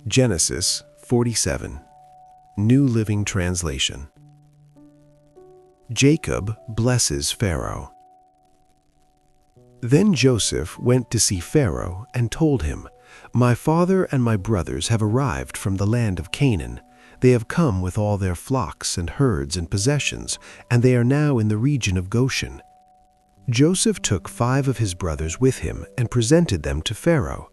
Genesis 47, New Living Translation. Jacob blesses Pharaoh. Then Joseph went to see Pharaoh and told him, "My father and my brothers have arrived from the land of Canaan. They have come with all their flocks and herds and possessions, and they are now in the region of Goshen." Joseph took 5 of his brothers with him and presented them to Pharaoh.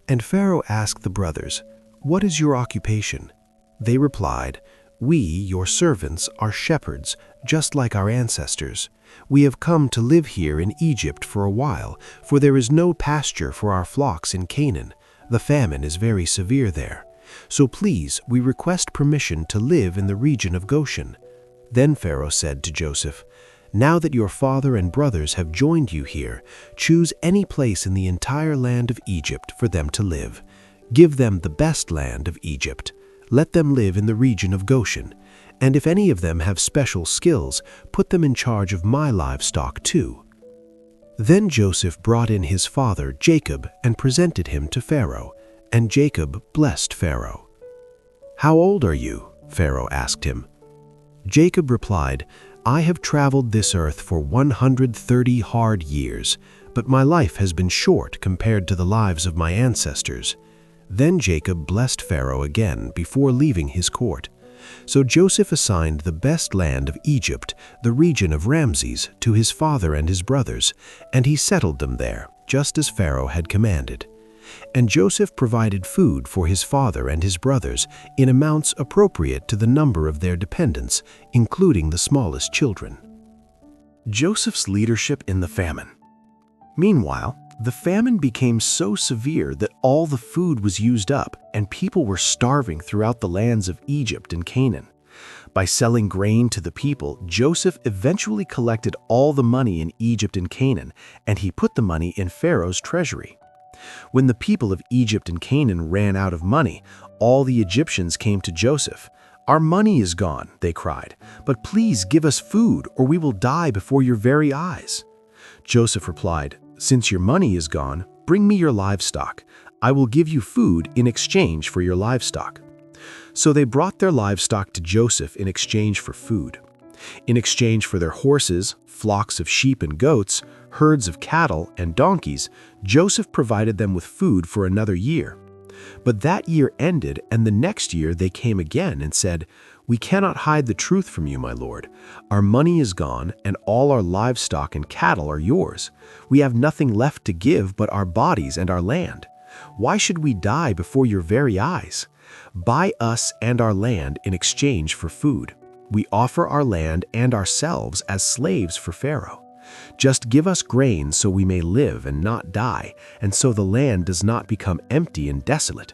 And Pharaoh asked the brothers, "What is your occupation?" They replied, "We, your servants, are shepherds, just like our ancestors. We have come to live here in Egypt for a while, for there is no pasture for our flocks in Canaan. The famine is very severe there. So please, we request permission to live in the region of Goshen." Then Pharaoh said to Joseph, "Now that your father and brothers have joined you here, choose any place in the entire land of Egypt for them to live. Give them the best land of Egypt. Let them live in the region of Goshen. And if any of them have special skills, put them in charge of my livestock too." Then Joseph brought in his father Jacob and presented him to Pharaoh, and Jacob blessed Pharaoh. "How old are you?" Pharaoh asked him. Jacob replied, "I have traveled this earth for 130 hard years, but my life has been short compared to the lives of my ancestors." Then Jacob blessed Pharaoh again before leaving his court. So Joseph assigned the best land of Egypt, the region of Rameses, to his father and his brothers, and he settled them there, just as Pharaoh had commanded. And Joseph provided food for his father and his brothers in amounts appropriate to the number of their dependents, including the smallest children. Joseph's leadership in the famine. Meanwhile, the famine became so severe that all the food was used up, and people were starving throughout the lands of Egypt and Canaan. By selling grain to the people, Joseph eventually collected all the money in Egypt and Canaan, and he put the money in Pharaoh's treasury. When the people of Egypt and Canaan ran out of money, all the Egyptians came to Joseph. "Our money is gone," they cried, "but please give us food, or we will die before your very eyes." Joseph replied, "Since your money is gone, bring me your livestock. I will give you food in exchange for your livestock." So they brought their livestock to Joseph in exchange for food. In exchange for their horses, flocks of sheep and goats, herds of cattle and donkeys, Joseph provided them with food for another year. But that year ended, and the next year they came again and said, "We cannot hide the truth from you, my lord. Our money is gone, and all our livestock and cattle are yours. We have nothing left to give but our bodies and our land. Why should we die before your very eyes? Buy us and our land in exchange for food. We offer our land and ourselves as slaves for Pharaoh. Just give us grain so we may live and not die, and so the land does not become empty and desolate."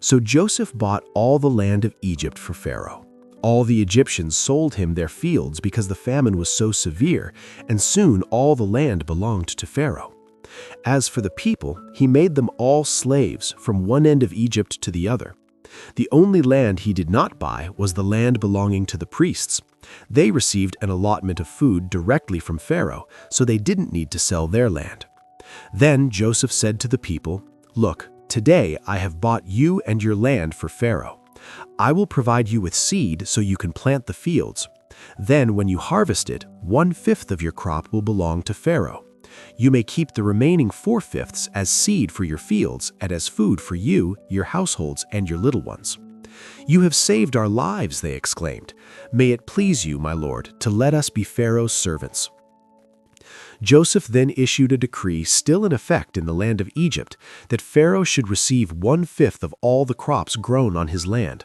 So Joseph bought all the land of Egypt for Pharaoh. All the Egyptians sold him their fields because the famine was so severe, and soon all the land belonged to Pharaoh. As for the people, he made them all slaves from one end of Egypt to the other. The only land he did not buy was the land belonging to the priests. They received an allotment of food directly from Pharaoh, so they didn't need to sell their land. Then Joseph said to the people, "Look, today I have bought you and your land for Pharaoh. I will provide you with seed so you can plant the fields. Then when you harvest it, 1/5 of your crop will belong to Pharaoh. You may keep the remaining 4/5 as seed for your fields and as food for you, your households, and your little ones." "You have saved our lives," they exclaimed. "May it please you, my lord, to let us be Pharaoh's servants." Joseph then issued a decree still in effect in the land of Egypt that Pharaoh should receive 1/5 of all the crops grown on his land.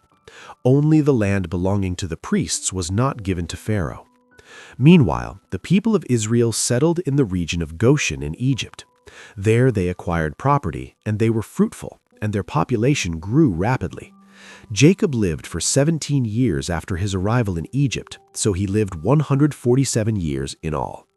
Only the land belonging to the priests was not given to Pharaoh. Meanwhile, the people of Israel settled in the region of Goshen in Egypt. There they acquired property, and they were fruitful, and their population grew rapidly. Jacob lived for 17 years after his arrival in Egypt, so he lived 147 years in all.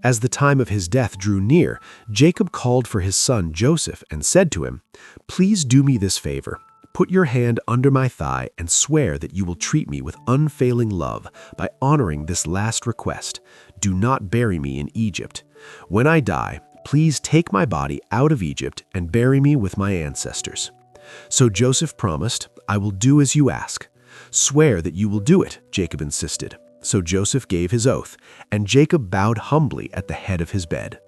As the time of his death drew near, Jacob called for his son Joseph and said to him, "Please do me this favor. Put your hand under my thigh and swear that you will treat me with unfailing love by honoring this last request. Do not bury me in Egypt. When I die, please take my body out of Egypt and bury me with my ancestors." So Joseph promised, "I will do as you ask." "Swear that you will do it," Jacob insisted. So Joseph gave his oath, and Jacob bowed humbly at the head of his bed.